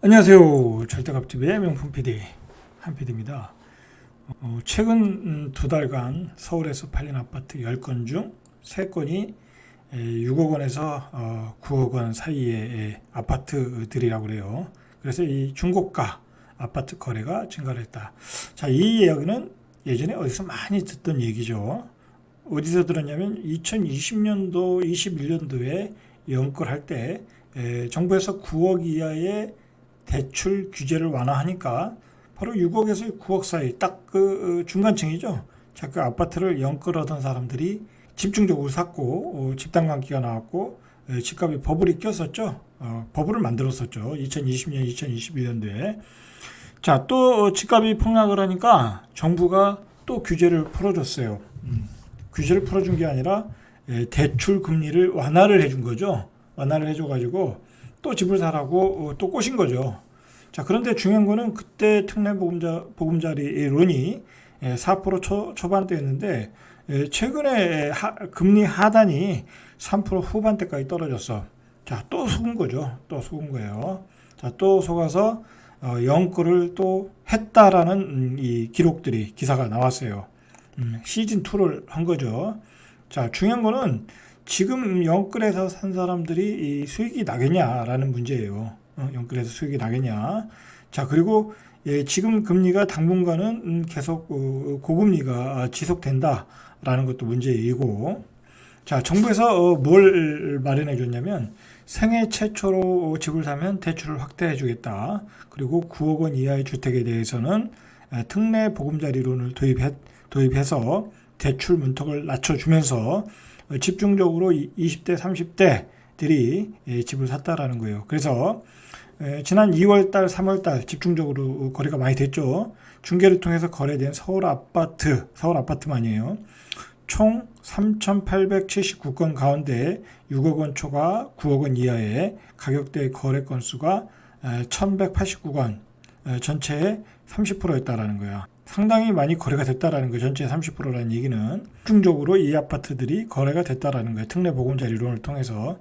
안녕하세요. 절대값TV의 명품 PD 한PD입니다. 최근 두 달간 서울에서 팔린 아파트 10건 중 3건이 6억 원에서 9억 원 사이의 아파트들이라고 그래요. 그래서 이 중고가 아파트 거래가 증가를 했다. 자, 이 이야기는 예전에 어디서 많이 듣던 얘기죠. 어디서 들었냐면 2020년도, 21년도에 연끌할 때 정부에서 9억 이하의 대출 규제를 완화하니까 바로 6억에서 9억 사이 딱 그 중간층이죠. 자, 그 아파트를 연끌하던 사람들이 집중적으로 샀고 집담관기가 나왔고 집값이 버블이 꼈었죠. 버블을 만들었었죠. 2020년, 2021년도에. 자, 또 집값이 폭락을 하니까 정부가 또 규제를 풀어줬어요. 규제를 풀어준 게 아니라 대출 금리를 완화를 해준 거죠. 완화를 해줘가지고 또 집을 사라고 또 꼬신 거죠. 자, 그런데 중요한 거는 그때 특례 보금자리론이 4% 초반대였는데 최근에 금리 하단이 3% 후반대까지 떨어졌어. 자, 또 속은 거죠. 또 속은 거예요. 자, 또 속아서 연끌을 또 했다라는 이 기록들이 기사가 나왔어요. 시즌 2를 한 거죠. 자, 중요한 거는 지금 연끌에서 산 사람들이 이 수익이 나겠냐라는 문제예요. 연끌에서 수익이 나겠냐. 자, 그리고 지금 금리가 당분간은 계속 고금리가 지속된다라는 것도 문제이고. 자, 정부에서 뭘 마련해 줬냐면 생애 최초로 집을 사면 대출을 확대해 주겠다. 그리고 9억 원 이하의 주택에 대해서는 특례 보금자리론을 도입해서 대출 문턱을 낮춰주면서 집중적으로 20대, 30대들이 집을 샀다라는 거예요. 그래서 지난 2월달, 3월달 집중적으로 거래가 많이 됐죠. 중개를 통해서 거래된 서울 아파트만이에요. 총 3,879건 가운데 6억 원 초과 9억 원 이하의 가격대 거래 건수가 1,189건, 전체의 30%였다라는 거야. 상당히 많이 거래가 됐다라는 거예요. 전체 30%라는 얘기는 집중적으로 이 아파트들이 거래가 됐다라는 거예요. 특례 보금자리론을 통해서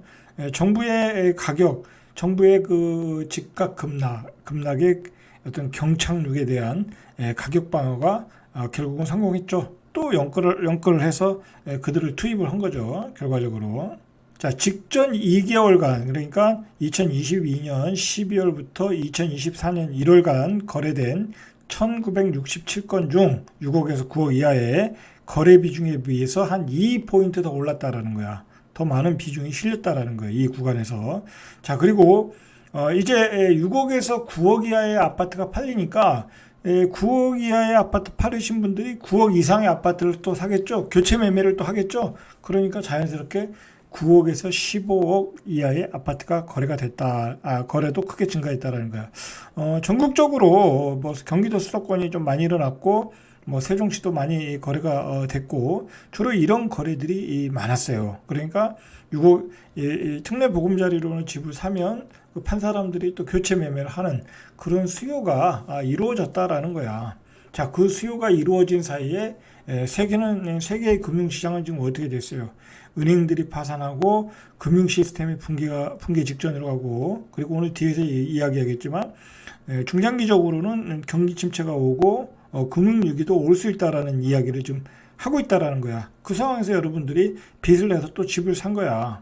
정부의 가격, 정부의 그 집값 급락의 어떤 경착륙에 대한 가격 방어가 결국은 성공했죠. 또 연끌을 해서 그들을 투입을 한 거죠. 결과적으로. 자, 직전 2개월간, 그러니까 2022년 12월부터 2024년 1월간 거래된 1967건 중 6억에서 9억 이하의 거래 비중에 비해서 한 2포인트 더 올랐다라는 거야. 더 많은 비중이 실렸다라는 거예요. 이 구간에서. 자, 그리고 이제 6억에서 9억 이하의 아파트가 팔리니까 9억 이하의 아파트 팔으신 분들이 9억 이상의 아파트를 또 사겠죠. 교체 매매를 또 하겠죠. 그러니까 자연스럽게 9억에서 15억 이하의 아파트가 거래가 됐다. 거래도 크게 증가했다라는 거야. 전국적으로 뭐 경기도 수도권이 좀 많이 일어났고, 뭐 세종시도 많이 거래가 됐고, 주로 이런 거래들이 많았어요. 그러니까 6억 특례 보금자리로는 집을 사면 그 판 사람들이 또 교체 매매를 하는 그런 수요가 이루어졌다라는 거야. 자, 그 수요가 이루어진 사이에 세계의 금융시장은 지금 어떻게 됐어요? 은행들이 파산하고 금융 시스템이 붕괴 직전으로 가고, 그리고 오늘 뒤에서 이야기하겠지만 중장기적으로는 경기 침체가 오고 금융 위기도 올 수 있다라는 이야기를 좀 하고 있다라는 거야. 그 상황에서 여러분들이 빚을 내서 또 집을 산 거야.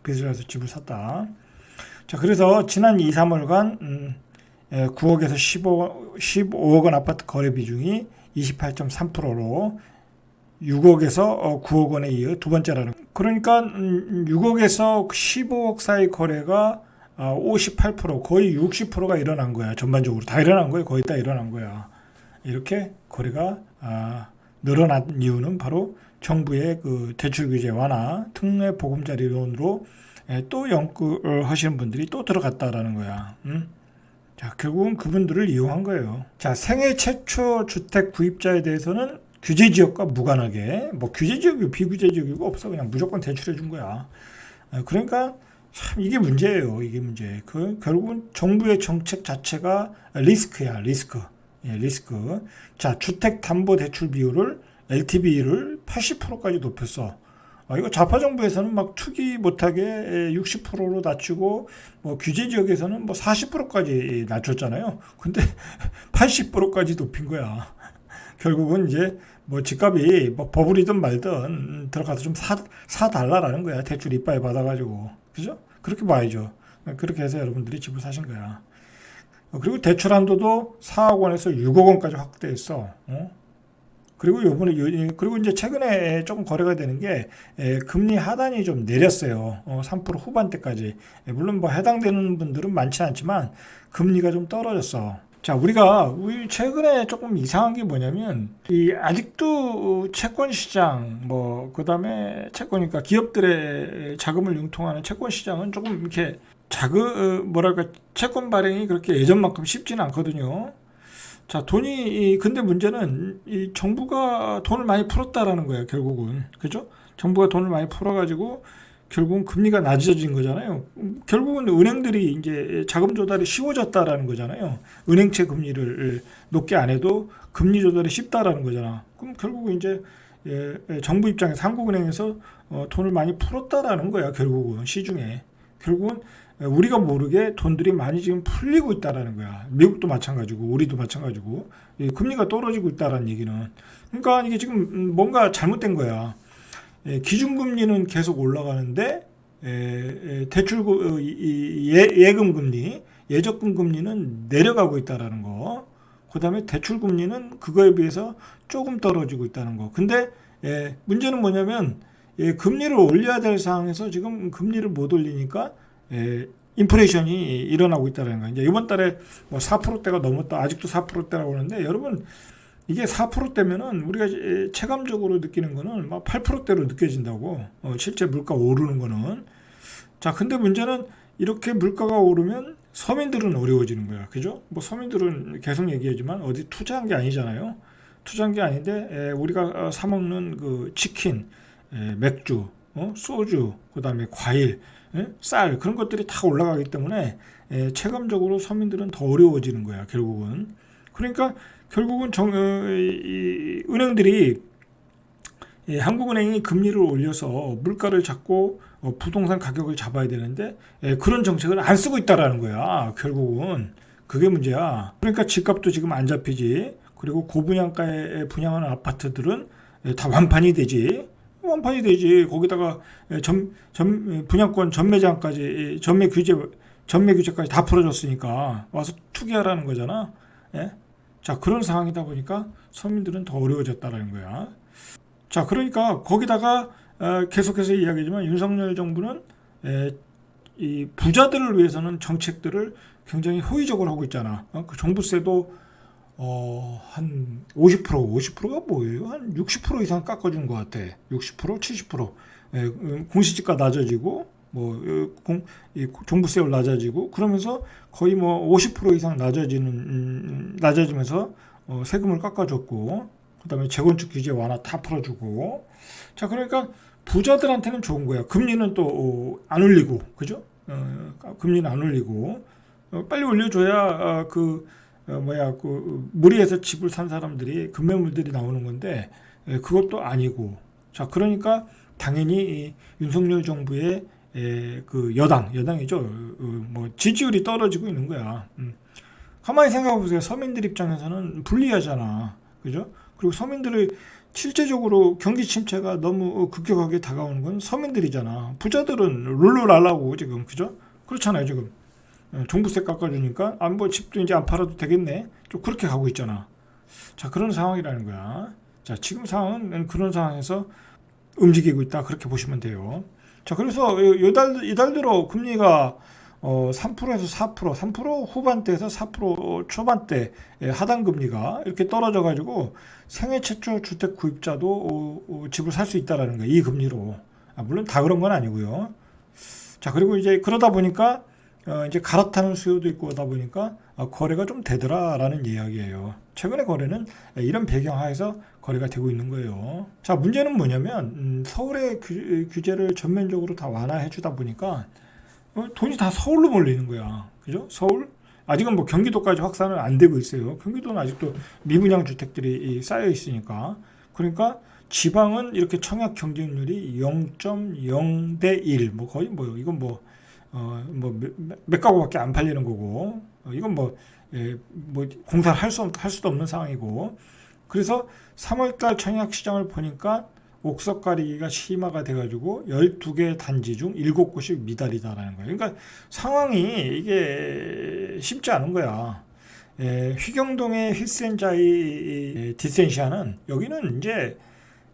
빚을 내서 집을 샀다. 자, 그래서 지난 2, 3월간 9억에서 15억 원 아파트 거래 비중이 28.3%로 6억에서 9억 원에 이어 두 번째라는. 그러니까 6억에서 15억 사이 거래가 58%, 거의 60%가 일어난 거야. 전반적으로 다 일어난 거야. 거의 다 일어난 거야. 이렇게 거래가 늘어난 이유는 바로 정부의 그 대출 규제 완화, 특례 보금자리론으로 또 연끌하시는 분들이 또 들어갔다라는 거야. 자, 결국은 그분들을 이용한 거예요. 자, 생애 최초 주택 구입자에 대해서는 규제 지역과 무관하게, 뭐 규제 지역이고 비규제 지역이고 없어. 그냥 무조건 대출해 준 거야. 그러니까 참 이게 문제예요. 이게 문제. 결국은 정부의 정책 자체가 리스크야. 리스크. 리스크. 자, 주택담보대출 비율을 LTV를 80%까지 높였어. 이거 좌파 정부에서는 막 투기 못하게 60%로 낮추고 뭐 규제 지역에서는 뭐 40%까지 낮췄잖아요. 근데 80%까지 높인 거야. 결국은 이제 뭐 집값이 뭐 버블이든 말든 들어가서 좀 사달라라는 거야. 대출 이빠이 받아가지고. 그죠? 그렇게 봐야죠. 그렇게 해서 여러분들이 집을 사신 거야. 그리고 대출 한도도 4억 원에서 6억 원까지 확대했어. 그리고 그리고 이제 최근에 조금 거래가 되는 게 금리 하단이 좀 내렸어요. 3% 후반대까지. 물론 뭐 해당되는 분들은 많지 않지만 금리가 좀 떨어졌어. 자, 우리 최근에 조금 이상한 게 뭐냐면 이 아직도 채권 시장 그다음에 채권이니까 기업들의 자금을 융통하는 채권 시장은 조금 이렇게 뭐랄까 채권 발행이 그렇게 예전만큼 쉽지는 않거든요. 자, 근데 문제는 이 정부가 돈을 많이 풀었다라는 거예요, 결국은. 그죠? 정부가 돈을 많이 풀어가지고 결국은 금리가 낮아진 거잖아요. 결국은 은행들이 이제 자금 조달이 쉬워졌다라는 거잖아요. 은행채 금리를 높게 안 해도 금리 조달이 쉽다라는 거잖아. 그럼 결국은 이제 정부 입장에서 한국은행에서 돈을 많이 풀었다라는 거야, 결국은 시중에. 결국은 우리가 모르게 돈들이 많이 지금 풀리고 있다라는 거야. 미국도 마찬가지고 우리도 마찬가지고 금리가 떨어지고 있다라는 얘기는. 그러니까 이게 지금 뭔가 잘못된 거야. 기준금리는 계속 올라가는데 대출 예금 금리, 예적금 금리는 내려가고 있다라는 거. 그다음에 대출 금리는 그거에 비해서 조금 떨어지고 있다는 거. 근데 문제는 뭐냐면 금리를 올려야 될 상황에서 지금 금리를 못 올리니까 인플레이션이 일어나고 있다는 거예요. 이제 이번 달에 뭐 4%대가 넘었다. 아직도 4%대라고 하는데 여러분 이게 4%대면은 우리가 체감적으로 느끼는 거는 막 8%대로 느껴진다고. 실제 물가 오르는 거는. 자, 근데 문제는 이렇게 물가가 오르면 서민들은 어려워지는 거야. 그죠? 뭐 서민들은 계속 얘기하지만 어디 투자한 게 아니잖아요. 투자한 게 아닌데 우리가 사 먹는 그 치킨, 맥주, 소주, 그다음에 과일, 쌀 그런 것들이 다 올라가기 때문에 체감적으로 서민들은 더 어려워지는 거야, 결국은. 그러니까 결국은 은행들이 한국은행이 금리를 올려서 물가를 잡고 부동산 가격을 잡아야 되는데 그런 정책을 안 쓰고 있다라는 거야. 결국은 그게 문제야. 그러니까 집값도 지금 안 잡히지. 그리고 고분양가에 분양하는 아파트들은 다 완판이 되지. 완판이 되지. 거기다가 분양권 전매 규제까지 다 풀어줬으니까 와서 투기하라는 거잖아. 예? 자, 그런 상황이다 보니까 서민들은 더 어려워졌다라는 거야. 자, 그러니까 거기다가 계속해서 이야기지만 윤석열 정부는 이 부자들을 위해서는 정책들을 굉장히 효의적으로 하고 있잖아. 그 종부세도 한 50%가 뭐예요? 한 60% 이상 깎아준 것 같아. 60%, 70%. 공시지가 낮아지고 이 종부세율 낮아지고 그러면서 거의 뭐 50% 이상 낮아지면서 세금을 깎아줬고 그다음에 재건축 규제 완화 다 풀어주고. 자, 그러니까 부자들한테는 좋은 거야. 금리는 또 안 올리고, 그죠? 금리는 안 올리고 빨리 올려줘야 무리해서 집을 산 사람들이 급매물들이 나오는 건데 그것도 아니고. 자, 그러니까 당연히 이 윤석열 정부의 그 여당이죠. 뭐 지지율이 떨어지고 있는 거야. 가만히 생각해 보세요. 서민들 입장에서는 불리하잖아, 그죠? 그리고 서민들의 실제적으로 경기 침체가 너무 급격하게 다가오는 건 서민들이잖아. 부자들은 룰루랄라고 지금, 그죠? 그렇잖아요, 지금. 종부세 깎아주니까 뭐 집도 이제 안 팔아도 되겠네. 좀 그렇게 가고 있잖아. 자, 그런 상황이라는 거야. 자, 지금 상황은 그런 상황에서 움직이고 있다. 그렇게 보시면 돼요. 자, 그래서 이달 들어 금리가 3%에서 4%, 3% 후반대에서 4% 초반대 하단 금리가 이렇게 떨어져 가지고 생애 최초 주택 구입자도 집을 살 수 있다라는 거예요. 이 금리로. 물론 다 그런 건 아니고요. 자, 그리고 이제 그러다 보니까 이제 갈아타는 수요도 있고 하다 보니까 거래가 좀 되더라라는 이야기예요. 최근의 거래는 이런 배경하에서 거래가 되고 있는 거예요. 자, 문제는 뭐냐면 서울의 규제를 전면적으로 다 완화해 주다 보니까 돈이 다 서울로 몰리는 거야. 그죠? 서울? 아직은 뭐 경기도까지 확산은 안 되고 있어요. 경기도는 아직도 미분양 주택들이 쌓여 있으니까. 그러니까 지방은 이렇게 청약 경쟁률이 0.0대 1, 뭐 거의 뭐 이건 몇 가구밖에 안 팔리는 거고, 이건 뭐 공사를 할 수도 없는 상황이고, 그래서 3월달 청약 시장을 보니까 옥석 가리기가 심화가 돼가지고 12개 단지 중 7곳이 미달이다라는 거예요. 그러니까 상황이 이게 쉽지 않은 거야. 휘경동의 힐센자이 디센시아는 여기는 이제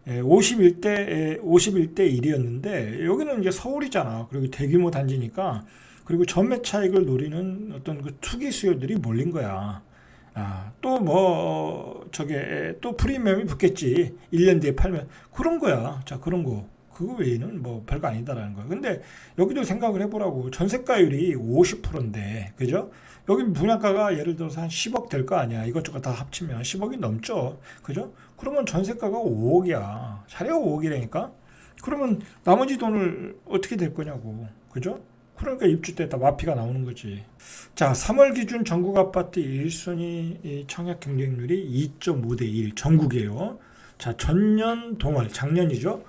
51대 1이었는데 여기는 이제 서울이잖아. 그리고 대규모 단지니까, 그리고 전매 차익을 노리는 어떤 그 투기 수요들이 몰린 거야. 또 또 프리미엄이 붙겠지. 1년 뒤에 팔면. 그런 거야. 자, 그런 거. 그거 외에는 뭐 별거 아니다라는 거야. 근데 여기도 생각을 해보라고. 전세가율이 50%인데, 그죠? 여기 분양가가 예를 들어서 한 10억 될 거 아니야. 이것저것 다 합치면 10억이 넘죠. 그죠? 그러면 전세가가 5억이야. 자리가 5억이라니까? 그러면 나머지 돈을 어떻게 될 거냐고. 그죠? 그러니까 입주 때 다 마피가 나오는 거지. 자, 3월 기준 전국 아파트 1순위 청약 경쟁률이 2.5대 1 전국이에요. 자, 전년 동월 작년이죠.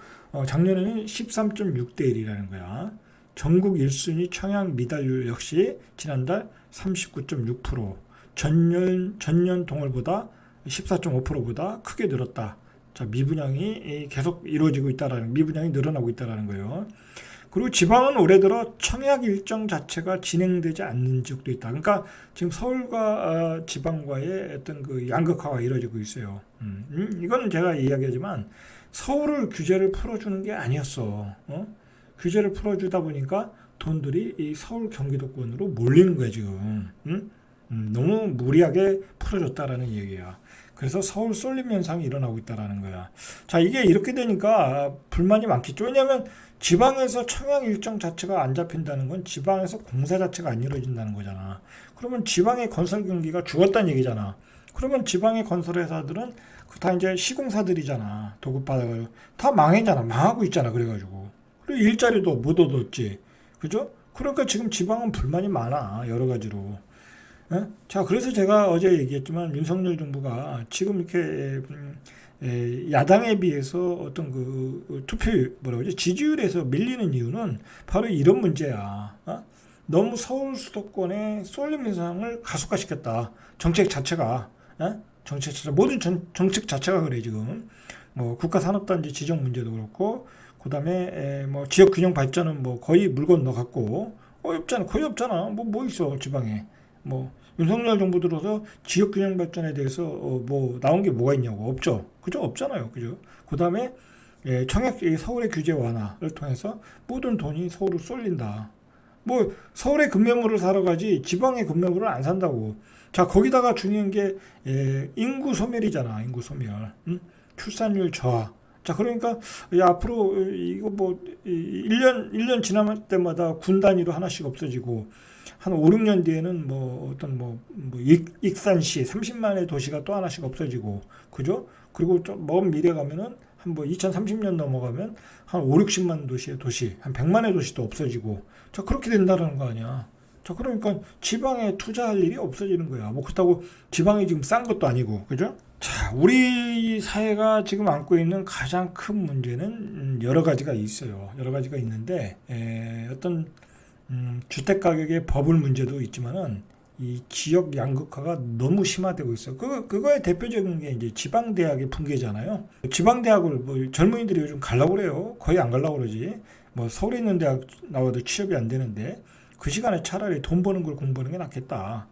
작년에는 13.6대 1이라는 거야. 전국 1순위 청약 미달률 역시 지난달 39.6%, 전년 동월보다 14.5%보다 크게 늘었다. 자, 미분양이 계속 이루어지고 있다라는, 미분양이 늘어나고 있다라는 거예요. 그리고 지방은 올해 들어 청약 일정 자체가 진행되지 않는 지역도 있다. 그러니까 지금 서울과 지방과의 어떤 그 양극화가 이루어지고 있어요. 이거는 제가 이야기하지만 서울을 규제를 풀어주는 게 아니었어. 규제를 풀어주다 보니까 돈들이 이 서울 경기도권으로 몰리는 거야 지금. 너무 무리하게 풀어줬다라는 얘기야. 그래서 서울 쏠림 현상이 일어나고 있다라는 거야. 자, 이게 이렇게 되니까 불만이 많겠죠. 왜냐하면 지방에서 청약 일정 자체가 안 잡힌다는 건 지방에서 공사 자체가 안 이루어진다는 거잖아. 그러면 지방의 건설 경기가 죽었다는 얘기잖아. 그러면 지방의 건설 회사들은 다 이제 시공사들이잖아. 도급 받아가지고 다 망했잖아. 망하고 있잖아. 그래가지고 그리고 일자리도 못 얻었지. 그죠? 그러니까 지금 지방은 불만이 많아. 여러 가지로. 자, 그래서 제가 어제 얘기했지만 윤석열 정부가 지금 이렇게 야당에 비해서 어떤 그 투표율, 지지율에서 밀리는 이유는 바로 이런 문제야. 너무 서울 수도권의 쏠림 현상을 가속화시켰다. 정책 자체가. 모든 정책 자체가 그래 지금. 뭐 국가산업단지 지정 문제도 그렇고, 그다음에 뭐 지역 균형 발전은 뭐 거의 물 건너갔고, 없잖아. 거의 없잖아. 뭐 있어 지방에. 뭐 윤석열 정부 들어서 지역 균형 발전에 대해서 뭐 나온 게 뭐가 있냐고. 없죠. 그죠? 없잖아요. 그죠? 그다음에 청약 서울의 규제 완화를 통해서 모든 돈이 서울로 쏠린다. 뭐 서울의 급매물을 사러 가지 지방의 급매물을 안 산다고. 자, 거기다가 중요한 게 인구 소멸이잖아. 인구 소멸. 출산율 저하. 자, 그러니까 앞으로 이거 뭐 1년 지날 때마다 군 단위로 하나씩 없어지고, 한 5, 6년 뒤에는 뭐 어떤 익산시 30만의 도시가 또 하나씩 없어지고, 그죠? 그리고 좀 먼 미래 가면은 한 뭐 2030년 넘어가면 한 5, 60만 도시의 도시, 한 100만의 도시도 없어지고. 자, 그렇게 된다는 거 아니야. 자, 그러니까 지방에 투자할 일이 없어지는 거야. 뭐 그렇다고 지방이 지금 싼 것도 아니고, 그죠? 자, 우리 사회가 지금 안고 있는 가장 큰 문제는 여러 가지가 있어요. 여러 가지가 있는데, 어떤 주택 가격의 버블 문제도 있지만은 이 지역 양극화가 너무 심화되고 있어요. 그거의 대표적인 게 이제 지방 대학의 붕괴잖아요. 지방 대학을 뭐 젊은이들이 요즘 가려고 그래요. 거의 안 가려고 그러지. 뭐 서울에 있는 대학 나와도 취업이 안 되는데 그 시간에 차라리 돈 버는 걸 공부하는 게 낫겠다.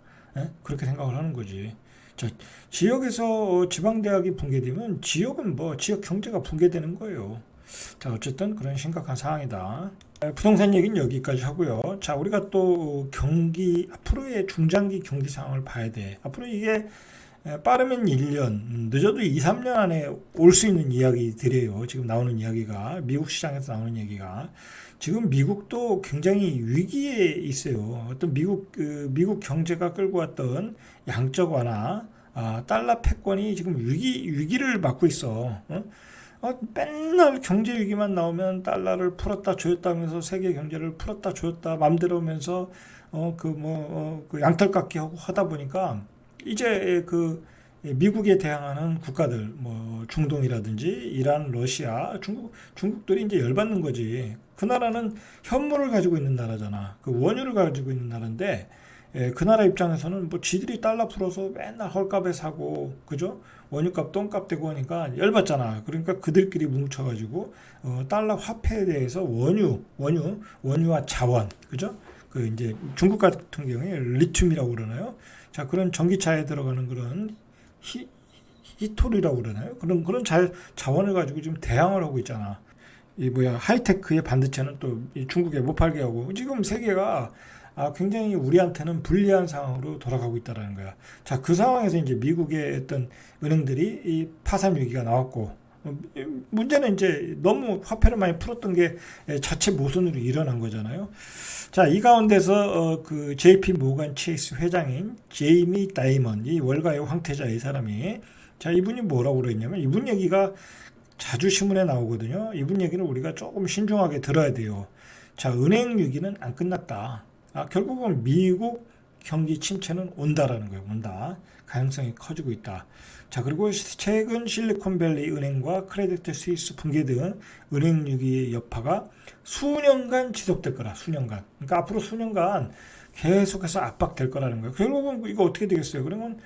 그렇게 생각을 하는 거지. 자, 지역에서 지방 대학이 붕괴되면 지역은 지역 경제가 붕괴되는 거예요. 자, 어쨌든 그런 심각한 상황이다. 부동산 얘기는 여기까지 하고요. 자, 우리가 또 앞으로의 중장기 경기 상황을 봐야 돼. 앞으로 이게 빠르면 1년, 늦어도 2, 3년 안에 올 수 있는 이야기들이에요. 지금 나오는 이야기가, 미국 시장에서 나오는 얘기가. 지금 미국도 굉장히 위기에 있어요. 어떤 미국 경제가 끌고 왔던 양적 완화, 달러 패권이 지금 위기를 맞고 있어. 맨날 경제 위기만 나오면 달러를 풀었다 조였다 하면서 세계 경제를 풀었다 조였다 맘대로 하면서 그 양털 깎기 하고 하다 보니까 이제 미국에 대항하는 국가들, 뭐 중동이라든지 이란, 러시아, 중국들이 이제 열받는 거지. 그 나라는 현물을 가지고 있는 나라잖아. 그 원유를 가지고 있는 나라인데 그 나라 입장에서는 뭐 지들이 달러 풀어서 맨날 헐값에 사고, 그죠? 원유값 똥값 되고 하니까 열받잖아. 그러니까 그들끼리 뭉쳐가지고 달러 화폐에 대해서 원유와 자원, 그죠? 그 이제 중국 같은 경우에 리튬이라고 그러나요? 자, 그런 전기차에 들어가는 그런 히토리라고 그러나요? 그런 자원을 가지고 지금 대항을 하고 있잖아. 이 뭐야 하이테크의 반도체는 또 이 중국에 못 팔게 하고 지금 세계가 굉장히 우리한테는 불리한 상황으로 돌아가고 있다라는 거야. 자, 그 상황에서 이제 미국의 어떤 은행들이 이 파산 위기가 나왔고 문제는 이제 너무 화폐를 많이 풀었던 게 자체 모순으로 일어난 거잖아요. 자, 이 가운데서 그 JP 모건 체이스 회장인 제이미 다이먼, 이 월가의 황태자 이 사람이, 자, 이분이 뭐라고 그랬냐면, 이분 얘기가 자주 신문에 나오거든요. 이분 얘기는 우리가 조금 신중하게 들어야 돼요. 자, 은행 위기는 안 끝났다. 결국은 미국 경기 침체는 온다라는 거예요. 온다. 가능성이 커지고 있다. 자, 그리고 최근 실리콘밸리 은행과 크레디트 스위스 붕괴 등 은행 위기의 여파가 수년간 지속될 거라. 수년간. 그러니까 앞으로 수년간 계속해서 압박될 거라는 거예요. 결국은 이거 어떻게 되겠어요? 그러면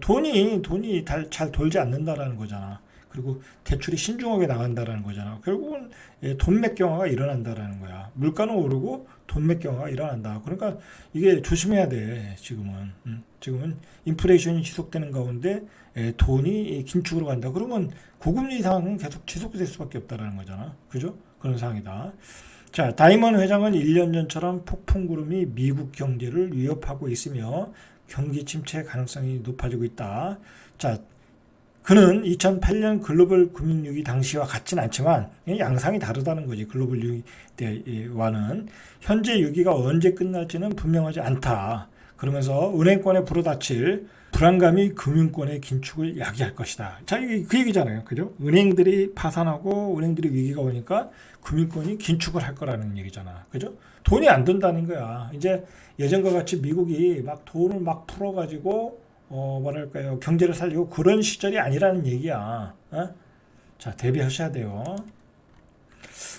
돈이 잘 돌지 않는다라는 거잖아. 그리고 대출이 신중하게 나간다라는 거잖아. 결국은 돈맥 경화가 일어난다라는 거야. 물가는 오르고 돈맥 경화가 일어난다. 그러니까 이게 조심해야 돼. 지금은 인플레이션이 지속되는 가운데 돈이 긴축으로 간다. 그러면 고금리 상황은 계속 지속될 수밖에 없다라는 거잖아. 그죠? 그런 상황이다. 자, 다이먼 회장은 1년 전처럼 폭풍구름이 미국 경제를 위협하고 있으며 경기 침체 가능성이 높아지고 있다. 자, 그는 2008년 글로벌 금융위기 당시와 같진 않지만 양상이 다르다는 거지. 글로벌 위기 때와는 현재 위기가 언제 끝날지는 분명하지 않다. 그러면서 은행권에 불어닥칠 불안감이 금융권의 긴축을 야기할 것이다. 자, 이게 그 얘기잖아요. 그죠? 은행들이 파산하고 은행들이 위기가 오니까 금융권이 긴축을 할 거라는 얘기잖아. 그죠? 돈이 안 든다는 거야. 이제 예전과 같이 미국이 막 돈을 막 풀어가지고 뭐랄까요, 경제를 살리고 그런 시절이 아니라는 얘기야. 자, 대비하셔야 돼요.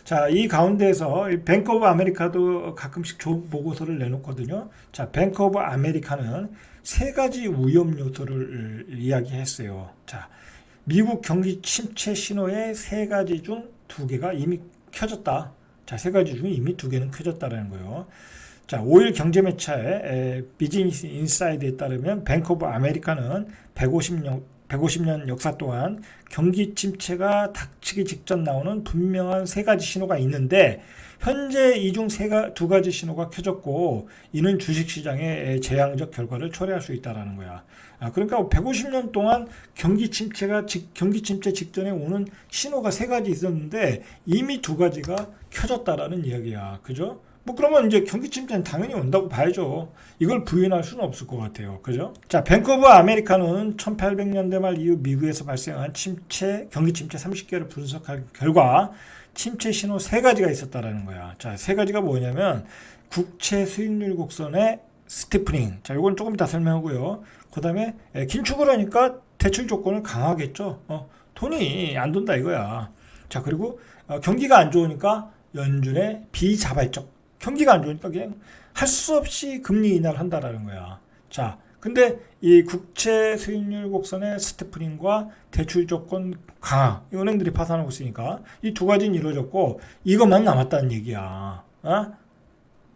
자, 이 가운데에서 뱅크 오브 아메리카도 가끔씩 좋은 보고서를 내놓거든요. 자, 뱅크 오브 아메리카는 세 가지 위험 요소를 이야기했어요. 자, 미국 경기 침체 신호의 세 가지 중 두 개가 이미 켜졌다. 자, 세 가지 중에 이미 두 개는 켜졌다라는 거예요. 자, 5일 경제 매체의 비즈니스 인사이드에 따르면 뱅크 오브 아메리카는 150년 역사 동안 경기 침체가 닥치기 직전 나오는 분명한 세 가지 신호가 있는데 현재 이 중 두 가지 신호가 켜졌고 이는 주식시장의 재앙적 결과를 초래할 수 있다는 거야. 그러니까 150년 동안 경기 침체 직전에 오는 신호가 세 가지 있었는데 이미 두 가지가 켜졌다라는 이야기야. 그죠? 뭐 그러면 이제 경기 침체는 당연히 온다고 봐야죠. 이걸 부인할 수는 없을 것 같아요. 그죠? 자, 뱅크 오브 아메리카는 1800년대 말 이후 미국에서 발생한 경기 침체 30개를 분석한 결과 침체 신호 세 가지가 있었다라는 거야. 자, 세 가지가 뭐냐면 국채 수익률 곡선의 스티프닝. 자, 이건 조금 이따 설명하고요. 그다음에 긴축을 하니까 대출 조건을 강하겠죠. 돈이 안 돈다 이거야. 자, 그리고 경기가 안 좋으니까 연준의 비자발적, 경기가 안 좋으니까 그냥 할 수 없이 금리 인하를 한다라는 거야. 자, 근데 이 국채 수익률 곡선의 스티프닝과 대출 조건 강화, 이 은행들이 파산하고 있으니까 이 두 가지는 이루어졌고 이것만 남았다는 얘기야.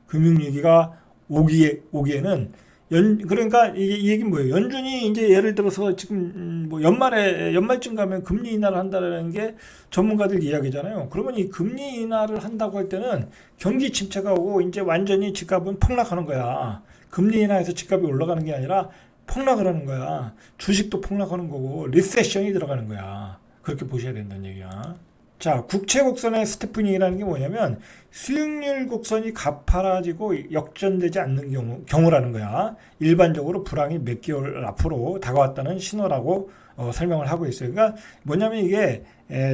금융위기가 오기에는 그러니까 이 얘기는 뭐예요? 연준이 이제 예를 들어서 지금 뭐 연말쯤 가면 금리 인하를 한다는 게 전문가들 이야기잖아요. 그러면 이 금리 인하를 한다고 할 때는 경기 침체가 오고 이제 완전히 집값은 폭락하는 거야. 금리 인하해서 집값이 올라가는 게 아니라 폭락을 하는 거야. 주식도 폭락하는 거고 리세션이 들어가는 거야. 그렇게 보셔야 된다는 얘기야. 자, 국채 곡선의 스티프닝이라는 게 뭐냐면 수익률 곡선이 가파라지고 역전되지 않는 경우라는 거야. 일반적으로 불황이 몇 개월 앞으로 다가왔다는 신호라고 설명을 하고 있어요. 그러니까 뭐냐면 이게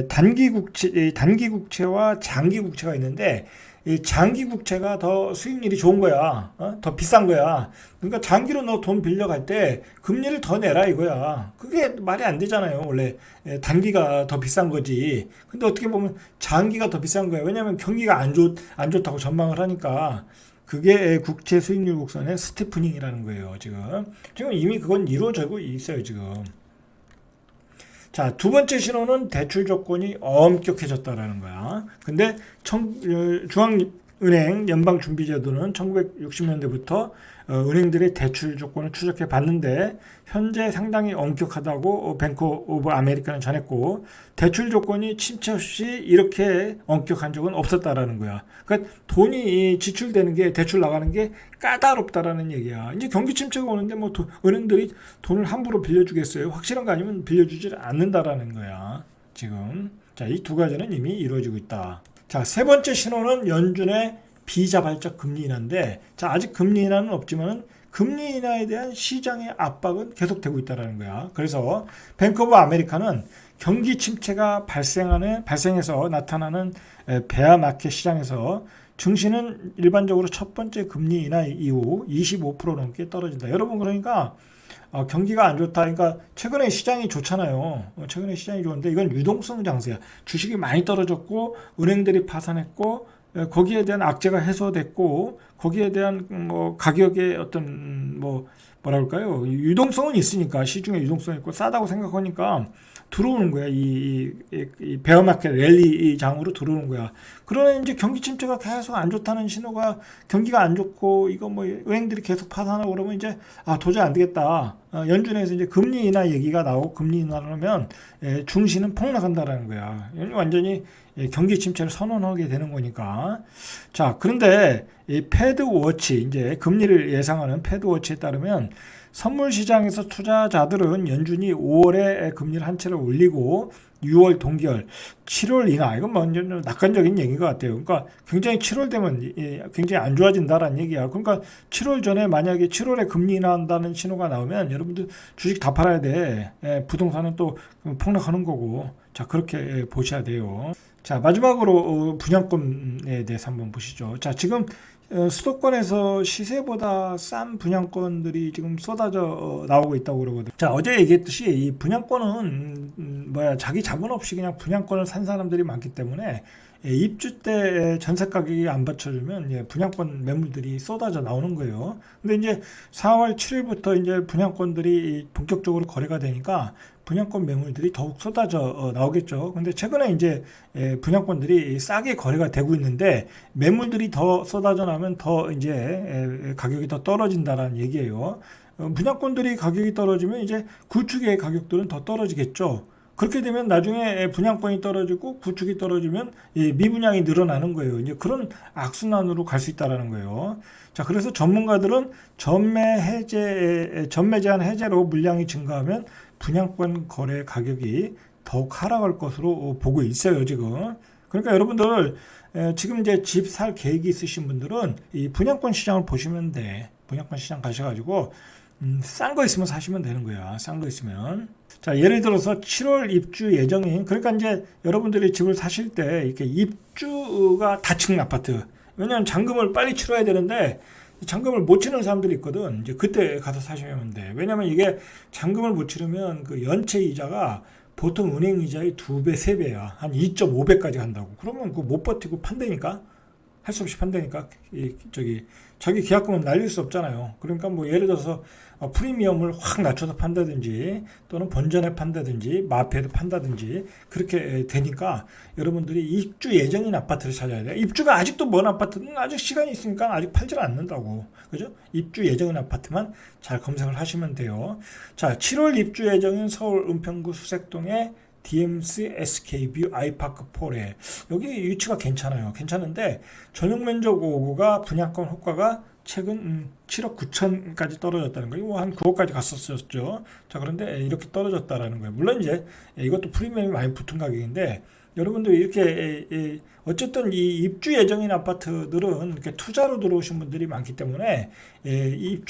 단기 국채와 장기 국채가 있는데 이 장기 국채가 더 수익률이 좋은 거야. 더 비싼 거야. 그러니까 장기로 너 돈 빌려갈 때 금리를 더 내라 이거야. 그게 말이 안 되잖아요. 원래 단기가 더 비싼 거지. 근데 어떻게 보면 장기가 더 비싼 거야. 왜냐하면 경기가 안 좋다고 전망을 하니까. 그게 국채 수익률 곡선의 스티프닝이라는 거예요. 지금 이미 그건 이루어지고 있어요. 지금. 자, 두 번째 신호는 대출 조건이 엄격해졌다라는 거야. 근데 중앙은행 연방준비제도는 1960년대부터 은행들의 대출 조건을 추적해 봤는데 현재 상당히 엄격하다고 뱅크 오브 아메리카는 전했고 대출 조건이 침체 없이 이렇게 엄격한 적은 없었다라는 거야. 그러니까 돈이 지출되는 게 대출 나가는 게 까다롭다라는 얘기야. 이제 경기 침체가 오는데 뭐 은행들이 돈을 함부로 빌려주겠어요? 확실한 거 아니면 빌려주지 않는다라는 거야. 지금 자, 이 두 가지는 이미 이루어지고 있다. 자, 세 번째 신호는 연준의 비자발적 금리 인하인데 자, 아직 금리 인하는 없지만은 금리 인하에 대한 시장의 압박은 계속되고 있다는 거야. 그래서 뱅크 오브 아메리카는 경기 침체가 발생해서 나타나는 베어 마켓 시장에서 증시는 일반적으로 첫 번째 금리 인하 이후 25% 넘게 떨어진다. 여러분 그러니까 경기가 안 좋다. 그러니까 최근에 시장이 좋잖아요. 최근에 시장이 좋은데 이건 유동성 장세야. 주식이 많이 떨어졌고 은행들이 파산했고 거기에 대한 악재가 해소됐고 거기에 대한 뭐 가격의 어떤 뭐라 할까요? 유동성은 있으니까 시중에 유동성이 있고 싸다고 생각하니까 들어오는 거야. 이 베어마켓 랠리 장으로 들어오는 거야. 그러나 이제 경기 침체가 계속 안 좋다는 신호가 경기가 안 좋고 이거 뭐 은행들이 계속 파산하고 그러면 이제 도저히 안 되겠다. 연준에서 이제 금리 인하 얘기가 나오고 금리 인하를 하면 중시는 폭락한다라는 거야. 완전히 경기 침체를 선언하게 되는 거니까. 자, 그런데 이 패드 워치 이제 금리를 예상하는 패드 워치에 따르면 선물 시장에서 투자자들은 연준이 5월에 금리를 한 차례 올리고 6월 동결, 7월 인하 이건 완전 낙관적인 얘기인 것 같아요. 그러니까 굉장히 7월 되면 굉장히 안 좋아진다라는 얘기야. 그러니까 7월 전에 만약에 7월에 금리 인하한다는 신호가 나오면 여러분들 주식 다 팔아야 돼. 부동산은 또 폭락하는 거고. 자, 그렇게 보셔야 돼요. 자, 마지막으로 분양권에 대해서 한번 보시죠. 자, 지금 수도권에서 시세보다 싼 분양권들이 지금 쏟아져 나오고 있다고 그러거든요. 자, 어제 얘기했듯이 이 분양권은 자기 자본 없이 그냥 분양권을 산 사람들이 많기 때문에 입주 때 전세 가격이 안 받쳐주면 분양권 매물들이 쏟아져 나오는 거예요. 근데 이제 4월 7일부터 이제 분양권들이 본격적으로 거래가 되니까 분양권 매물들이 더욱 쏟아져 나오겠죠. 근데 최근에 이제 분양권들이 싸게 거래가 되고 있는데 매물들이 더 쏟아져 나오면 더 이제 가격이 더 떨어진다라는 얘기예요. 분양권들이 가격이 떨어지면 이제 구축의 가격들은 더 떨어지겠죠. 그렇게 되면 나중에 분양권이 떨어지고 구축이 떨어지면 미분양이 늘어나는 거예요. 이제 그런 악순환으로 갈 수 있다라는 거예요. 자, 그래서 전문가들은 전매 제한 해제로 물량이 증가하면 분양권 거래 가격이 더욱 하락할 것으로 보고 있어요, 지금. 그러니까 여러분들 지금 이제 집 살 계획이 있으신 분들은 이 분양권 시장을 보시면 돼. 분양권 시장 가셔가지고 싼 거 있으면 사시면 되는 거야. 싼 거 있으면. 자, 예를 들어서 7월 입주 예정인, 그러니까 이제 여러분들이 집을 사실 때 이렇게 입주가 다층 아파트. 왜냐하면 잔금을 빨리 치러야 되는데 잔금을 못 치는 사람들이 있거든. 이제 그때 가서 사시면 돼. 왜냐하면 이게 잔금을 못 치르면 그 연체 이자가 보통 은행 이자의 2배, 3배야. 한 2.5배까지 간다고. 그러면 그거 못 버티고 판다니까? 할 수 없이 판다니까? 자기 계약금은 날릴 수 없잖아요. 그러니까 뭐 예를 들어서 프리미엄을 확 낮춰서 판다든지 또는 본전에 판다든지 마페에도 판다든지 그렇게 되니까 여러분들이 입주 예정인 아파트를 찾아야 돼요. 입주가 아직도 먼 아파트는 아직 시간이 있으니까 아직 팔질 않는다고. 그죠? 입주 예정인 아파트만 잘 검색을 하시면 돼요. 자, 7월 입주 예정인 서울 은평구 수색동의 DMC SK뷰 아이파크 폴에 여기 위치가 괜찮아요. 괜찮은데 전용 면적 5구가 분양권 호가가 최근 7억 9천까지 떨어졌다는 거예요. 한 9억까지 갔었죠. 자, 그런데 이렇게 떨어졌다라는 거예요. 물론 이제 이것도 프리미엄이 많이 붙은 가격인데 여러분들 이렇게 어쨌든 이 입주 예정인 아파트들은 이렇게 투자로 들어오신 분들이 많기 때문에 이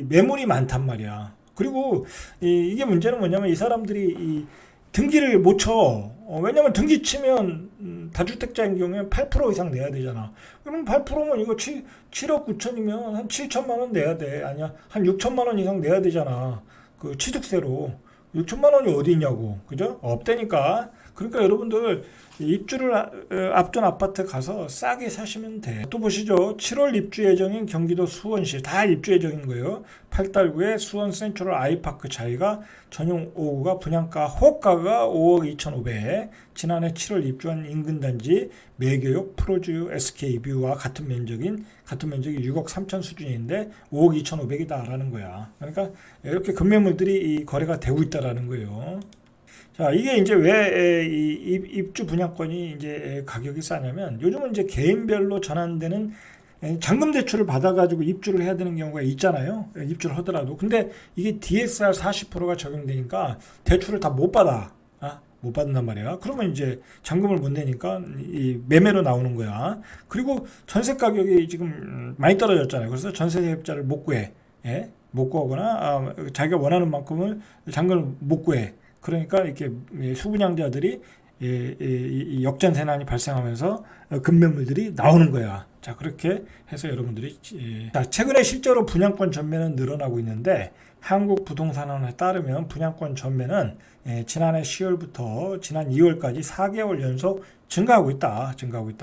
매물이 많단 말이야. 그리고 이게 문제는 뭐냐면 이 사람들이 등기를 못 쳐. 왜냐면 등기 치면 다주택자인 경우에 8% 이상 내야 되잖아. 그럼 8%면 이거 7억 9천이면 한 7천만 원 내야 돼. 아니야. 한 6천만 원 이상 내야 되잖아. 그 취득세로. 6천만 원이 어디 있냐고. 그죠? 없다니까. 그러니까 여러분들 입주를 앞전 아파트 가서 싸게 사시면 돼. 또 보시죠. 7월 입주 예정인 경기도 수원시 다 입주 예정인 거예요. 8달구에 수원 센트럴 아이파크 자이가 전용 5구가 분양가 호가가 5억 2,500. 지난해 7월 입주한 인근 단지 매교역 프로즈 SK뷰와 같은 면적이 6억 3천 수준인데 5억 2,500이다라는 거야. 그러니까 이렇게 급매물들이 이 거래가 되고 있다라는 거예요. 자, 이게 이제 왜 입주 분양권이 이제 가격이 싸냐면 요즘은 이제 개인별로 전환되는 잔금 대출을 받아가지고 입주를 해야 되는 경우가 있잖아요. 입주를 하더라도. 근데 이게 DSR 40%가 적용되니까 대출을 다 못 받아. 못 받는단 말이야. 그러면 이제 잔금을 못 내니까 이 매매로 나오는 거야. 그리고 전세 가격이 지금 많이 떨어졌잖아요. 그래서 전세 세입자를 못 구해. 예? 못 구하거나 자기가 원하는 만큼을 잔금을 못 구해. 그러니까 이렇게 수분양자들이 역전세난이 발생하면서 급매물들이 나오는 거야. 자, 그렇게 해서 여러분들이 자, 최근에 실제로 분양권 전매는 늘어나고 있는데 한국부동산원에 따르면 분양권 전매는 지난해 10월부터 지난 2월까지 4개월 연속 증가하고 있다.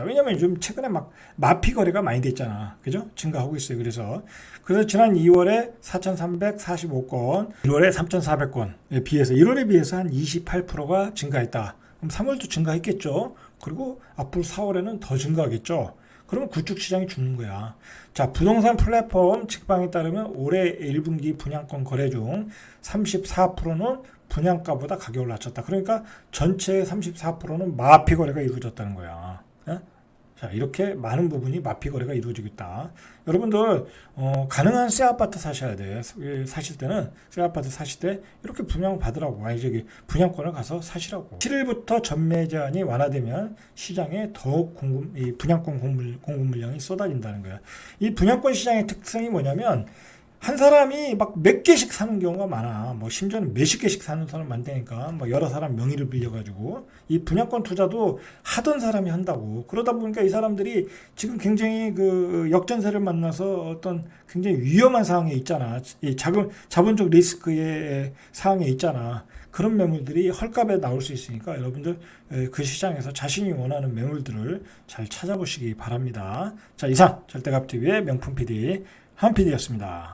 왜냐면 요즘 최근에 막 마피 거래가 많이 됐잖아. 그죠? 증가하고 있어요. 그래서 지난 2월에 4,345건, 1월에 3,400건에 비해서 1월에 비해서 한 28%가 증가했다. 그럼 3월도 증가했겠죠. 그리고 앞으로 4월에는 더 증가하겠죠. 그러면 구축 시장이 죽는 거야. 자, 부동산 플랫폼 직방에 따르면 올해 1분기 분양권 거래 중 34%는 분양가보다 가격을 낮췄다. 그러니까 전체의 34%는 마피 거래가 이루어졌다는 거야. 자, 이렇게 많은 부분이 마피 거래가 이루어지고 있다. 여러분들 가능한 새 아파트 사셔야 돼. 사실 때는 새 아파트 사실 때 이렇게 분양 받으라고. 저기 분양권을 가서 사시라고. 7일부터 전매 제한이 완화되면 시장에 더욱 이 분양권 공급 물량이 쏟아진다는 거야. 이 분양권 시장의 특성이 뭐냐면 한 사람이 막 몇 개씩 사는 경우가 많아. 뭐 심지어는 몇십 개씩 사는 사람 많다니까. 뭐 여러 사람 명의를 빌려가지고 이 분양권 투자도 하던 사람이 한다고. 그러다 보니까 이 사람들이 지금 굉장히 그 역전세를 만나서 어떤 굉장히 위험한 상황에 있잖아. 이 자본적 리스크의 상황에 있잖아. 그런 매물들이 헐값에 나올 수 있으니까 여러분들 그 시장에서 자신이 원하는 매물들을 잘 찾아보시기 바랍니다. 자, 이상 절대값TV의 명품 PD 한 PD였습니다.